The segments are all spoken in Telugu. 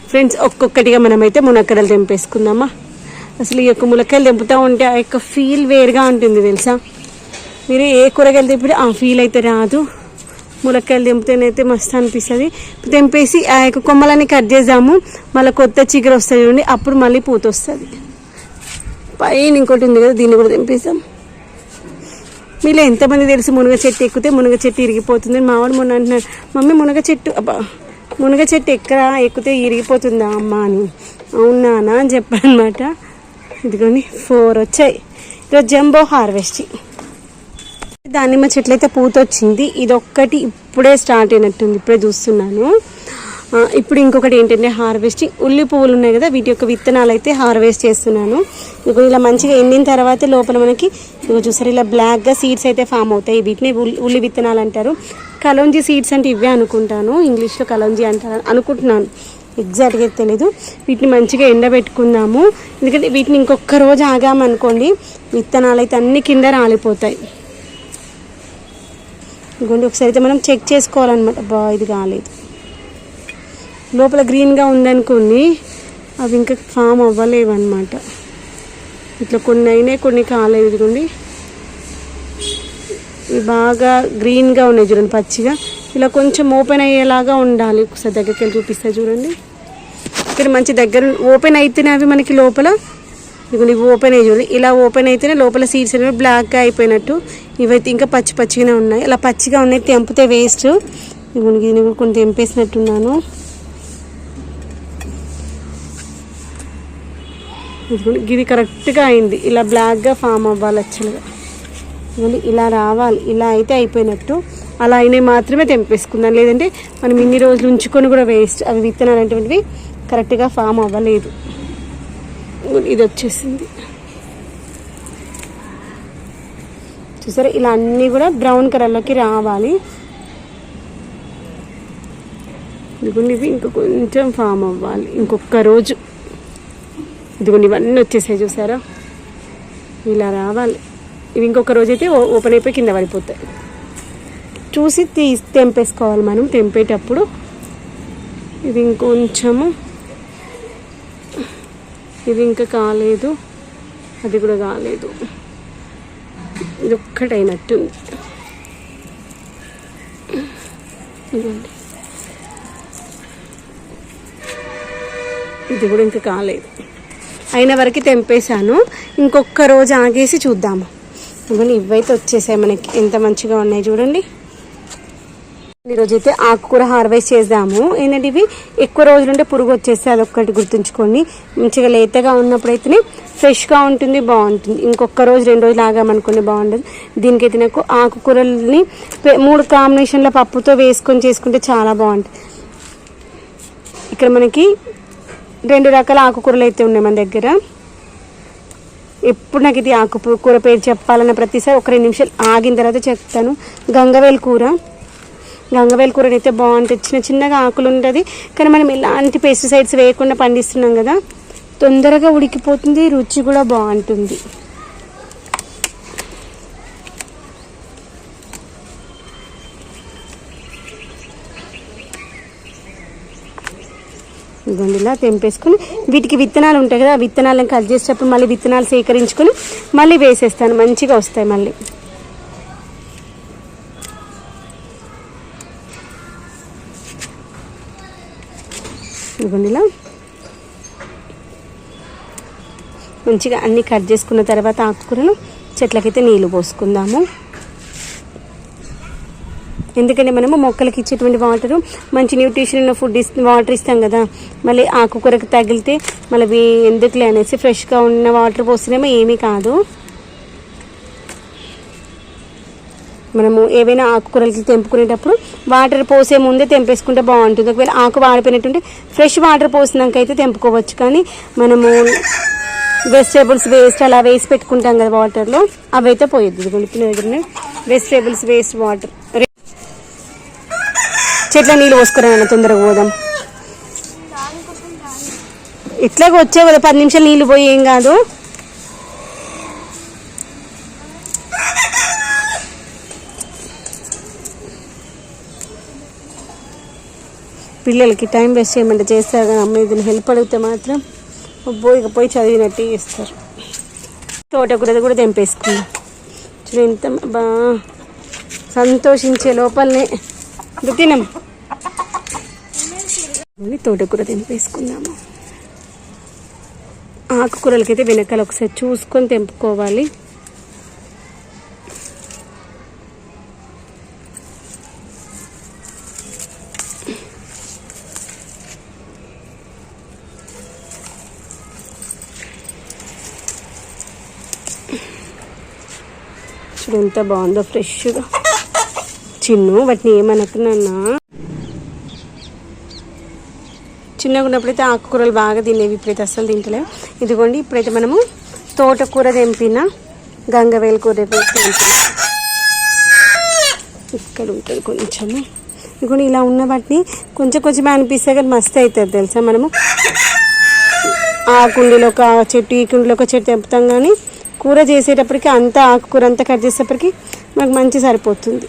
ఫ్రెండ్స్ ఒక్కొక్కటిగా మనమైతే మునక్కాడలు తెంపేసుకుందామా. అసలు ఈ యొక్క మునక్కాయలు తెంపుతూ ఉంటే ఆ యొక్క ఫీల్ వేరుగా ఉంటుంది తెలుసా. మీరు ఏ కూరగాయలు తెంపితే ఆ ఫీల్ అయితే రాదు. మునక్కాయలు తెంపితేనైతే మస్తు అనిపిస్తుంది. తెంపేసి ఆ యొక్క కొమ్మలన్నీ కట్ చేద్దాము. మళ్ళీ కొత్త చిగురు వస్తుంది చూడండి, అప్పుడు మళ్ళీ పూత వస్తుంది. పైన ఇంకోటి ఉంది కదా, దీన్ని కూడా తెంపేసాం. మీలో ఎంతమంది తెలుసు మునగ చెట్టు ఎక్కితే మునగ చెట్టు ఇరిగిపోతుంది. మావాడు మొన్న అంటున్నాడు, మమ్మీ మునగ చెట్టు ఎక్కితే ఇరిగిపోతుందా అమ్మ అని. అవునా అని చెప్పాను అనమాట. ఇదిగోండి 4 వచ్చాయి. ఈరోజు జంబో హార్వెస్టింగ్. దానిమ్మ చెట్లు అయితే పూత వచ్చింది. ఇదొక్కటి ఇప్పుడే స్టార్ట్ అయినట్టుంది, ఇప్పుడే చూస్తున్నాను. ఇప్పుడు ఇంకొకటి ఏంటంటే హార్వెస్టింగ్. ఉల్లి పువ్వులు ఉన్నాయి కదా, వీటి యొక్క విత్తనాలు అయితే హార్వెస్ట్ చేస్తున్నాను. ఇదిగో ఇలా మంచిగా ఎండిన తర్వాత లోపల మనకి ఇదిగో చూసారు ఇలా బ్లాక్గా సీడ్స్ అయితే ఫామ్ అవుతాయి. వీటిని ఉల్లి విత్తనాలు అంటారు. కలోంజీ సీడ్స్ అంటే ఇవే అనుకుంటాను, ఇంగ్లీష్లో కలోంజీ అంటారు అనుకుంటున్నాను, ఎగ్జాక్ట్గా తెలీదు. వీటిని మంచిగా ఎండబెట్టుకుందాము. ఎందుకంటే వీటిని ఇంకొక రోజు ఆగామనుకోండి విత్తనాలు అయితే అన్ని కింద రాలిపోతాయి. ఇంకోండి ఒకసారి అయితే మనం చెక్ చేసుకోవాలన్నమాట. ఇది కాలేదు, లోపల గ్రీన్గా ఉందనుకోండి అవి ఇంకా ఫామ్ అవ్వలేవు అనమాట. ఇట్లా కొన్ని అయినాయి, కొన్ని కాలేదు. ఇదిగోండి ఇవి బాగా గ్రీన్గా ఉన్నాయి చూడండి, పచ్చిగా. ఇలా కొంచెం ఓపెన్ అయ్యేలాగా ఉండాలి. ఒకసారి దగ్గరికి వెళ్ళి చూపిస్తా చూడండి. ఇక్కడ మంచి దగ్గర ఓపెన్ అయితేనే అవి మనకి లోపల ఇవి ఓపెన్ అయ్యి చూడండి. ఇలా ఓపెన్ అయితేనే లోపల సీడ్స్ అనేవి బ్లాక్గా అయిపోయినట్టు. ఇవైతే ఇంకా పచ్చిగానే ఉన్నాయి. అలా పచ్చిగా ఉన్నాయి తెంపితే వేస్ట్. దీన్ని కూడా కొన్ని తెంపేసినట్టున్నాను. ఇది కరెక్ట్గా అయింది. ఇలా బ్లాక్గా ఫామ్ అవ్వాలి యాక్చువల్గా. ఇలా రావాలి. ఇలా అయితే అయిపోయినట్టు. అలా అయినవి మాత్రమే తెంపేసుకుందాం, లేదంటే మనం ఇన్ని రోజులు ఉంచుకొని కూడా వేస్ట్. అవి విత్తనాలు అటువంటివి కరెక్ట్గా ఫామ్ అవ్వలేదు. ఇది వచ్చేసింది చూసారా. ఇలా అన్నీ కూడా బ్రౌన్ కలర్లోకి రావాలి. ఇదిగోండి ఇవి ఇంకా కొంచెం ఫామ్ అవ్వాలి, ఇంకొక రోజు. ఇదిగోండి ఇవన్నీ వచ్చేసాయి చూసారా, ఇలా రావాలి. ఇవి ఇంకొక రోజు అయితే ఓపెన్ అయిపోయి కింద పడిపోతాయి. చూసి తెంపేసుకోవాలి మనం తెంపేటప్పుడు. ఇది ఇంకొంచెము, ఇది ఇంకా కాలేదు, అది కూడా కాలేదు. ఇది ఒక్కటైనట్టుంది. ఇదిగోండి ఇది కూడా ఇంకా కాలేదు. అయిన వరకు తెంపేశాను. ఇంకొక రోజు ఆగేసి చూద్దాము. ఇవన్నీ ఇవైతే వచ్చేసాయి మనకి, ఎంత మంచిగా ఉన్నాయి చూడండి. ఈరోజు అయితే ఆకుకూర హార్వెస్ట్ చేద్దాము. ఏంటంటే ఇవి ఎక్కువ రోజులుంటే పురుగు వచ్చేస్తే అదొక్కటి గుర్తుంచుకోండి. మంచిగా లేతగా ఉన్నప్పుడైతేనే ఫ్రెష్గా ఉంటుంది, బాగుంటుంది. ఇంకొక రోజు 2 రోజులు ఆగామనుకోండి బాగుండదు. దీనికైతే నాకు ఆకుకూరల్ని 3 కాంబినేషన్ల పప్పుతో వేసుకొని చేసుకుంటే చాలా బాగుంటుంది. ఇక్కడ మనకి 2 రకాల ఆకుకూరలు అయితే ఉన్నాయి మన దగ్గర. ఎప్పుడు నాకు ఇది ఆకుకూర పేరు చెప్పాలన్న ప్రతిసారి ఒక 2 నిమిషాలు ఆగిన తర్వాత చెప్తాను. గంగవేల్ కూర అయితే బాగుంటుంది. చిన్నగా ఆకులు ఉంటుంది, కానీ మనం ఎలాంటి పెస్టిసైడ్స్ వేయకుండా పండిస్తున్నాం కదా, తొందరగా ఉడికిపోతుంది, రుచి కూడా బాగుంటుంది. ఇదిగోండి ఇలా తెంపేసుకొని వీటికి విత్తనాలు ఉంటాయి కదా, ఆ విత్తనాలను కట్ చేసేటప్పుడు మళ్ళీ విత్తనాలు సేకరించుకొని మళ్ళీ వేసేస్తాను, మంచిగా వస్తాయి మళ్ళీ. ఇదిగోండి ఇలా మంచిగా అన్నీ కట్ చేసుకున్న తర్వాత ఆకుకూరలు చెట్లకైతే నీళ్ళు పోసుకుందాము. ఎందుకంటే మనము మొక్కలకి ఇచ్చేటువంటి వాటరు మంచి న్యూట్రిషన్ ఉన్న ఫుడ్ వాటర్ ఇస్తాం కదా, మళ్ళీ ఆకుకూరకు తగిలితే మళ్ళీ ఎందుకులే అనేసి ఫ్రెష్గా ఉన్న వాటర్ పోస్తేనేమో ఏమీ కాదు. మనము ఏవైనా ఆకుకూరలకి తెంపుకునేటప్పుడు వాటర్ పోసే ముందే తెంపేసుకుంటే బాగుంటుంది. ఒకవేళ ఆకు వాడిపోయినట్టుంటే ఫ్రెష్ వాటర్ పోసినాక అయితే తెంపుకోవచ్చు. కానీ మనము వెజిటేబుల్స్ వేస్ట్ అలా వేసి పెట్టుకుంటాం కదా వాటర్లో, అవి అయితే పోయొద్దు. దగ్గరనే వెజిటేబుల్స్ వేస్ట్ వాటర్. చెట్ల నీళ్ళు పోసుకురాను, తొందరగా పోదాం. ఇట్లాగ వచ్చే కదా 10 నిమిషాలు నీళ్ళు పోయి ఏం కాదు. పిల్లలకి టైం వేస్ట్ చేయమంటే చేస్తారు కానీ అమ్మ ఇది హెల్ప్ అడిగితే మాత్రం ఇక పోయి చదివినట్టు చేస్తారు. తోటకూర కూడా తెంపేసుకున్నాం. చూడు ఎంత బాగా సంతోషించే లోపలనే తినం. తోటకూర తెంపేసుకుందాము. ఆకుకూరలకైతే వెనకాల ఒకసారి చూసుకొని తెంపుకోవాలి. చూడు ఎంత బాగుందో ఫ్రెష్గా. చిన్ను వాటిని ఏమనుకున్నా చిన్నగా ఉన్నప్పుడైతే ఆకుకూరలు బాగా తినేవి, ఇప్పుడైతే అస్సలు తింటలేవు. ఇదిగోండి ఇప్పుడైతే మనము తోటకూర తెంపిన గంగవేలు కూర తెంపిన ఇక్కడ ఉంటుంది కొంచెము. ఇదిగోండి ఇలా ఉన్న వాటిని కొంచెం కొంచెం అనిపిస్తే కానీ మస్తు అవుతుంది తెలుసా. మనము ఆ కుండీలో ఒక చెట్టు ఈ కుండీలో ఒక చెట్టు తెంపుతాం కానీ కూర చేసేటప్పటికి అంతా ఆకుకూర అంతా కట్ చేసేటప్పటికి మనకు మంచి సరిపోతుంది.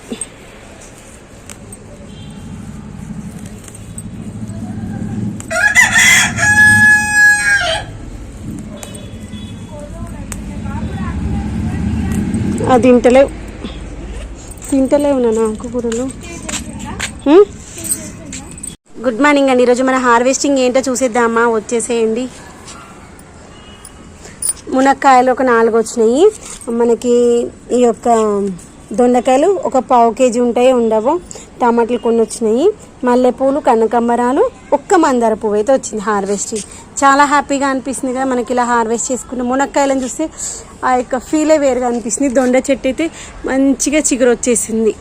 అది తింటలేవు నా ఆకుకూరలు. గుడ్ మార్నింగ్ అండి. ఈరోజు మన హార్వెస్టింగ్ ఏంటో చూసేద్దామా, వచ్చేసేయండి. మునక్కాయలు ఒక 4 వచ్చినాయి మనకి. ఈ యొక్క దొండకాయలు ఒక 1/2 కేజీ ఉంటాయి, ఉండవు. టమాటాలు కొన్ని వచ్చినాయి. మల్లెపూలు, కనకాంబరాలు, ఒక్క మందార పువ్వు అయితే వచ్చింది హార్వెస్టింగ్. చాలా హ్యాపీగా అనిపిస్తుంది కదా మనకి ఇలా హార్వెస్ట్ చేసుకున్న మునక్కాయలను చూస్తే ఆ యొక్క ఫీలే వేరుగా అనిపిస్తుంది. దొండ చెట్టు అయితే మంచిగా చిగురు వచ్చేసింది.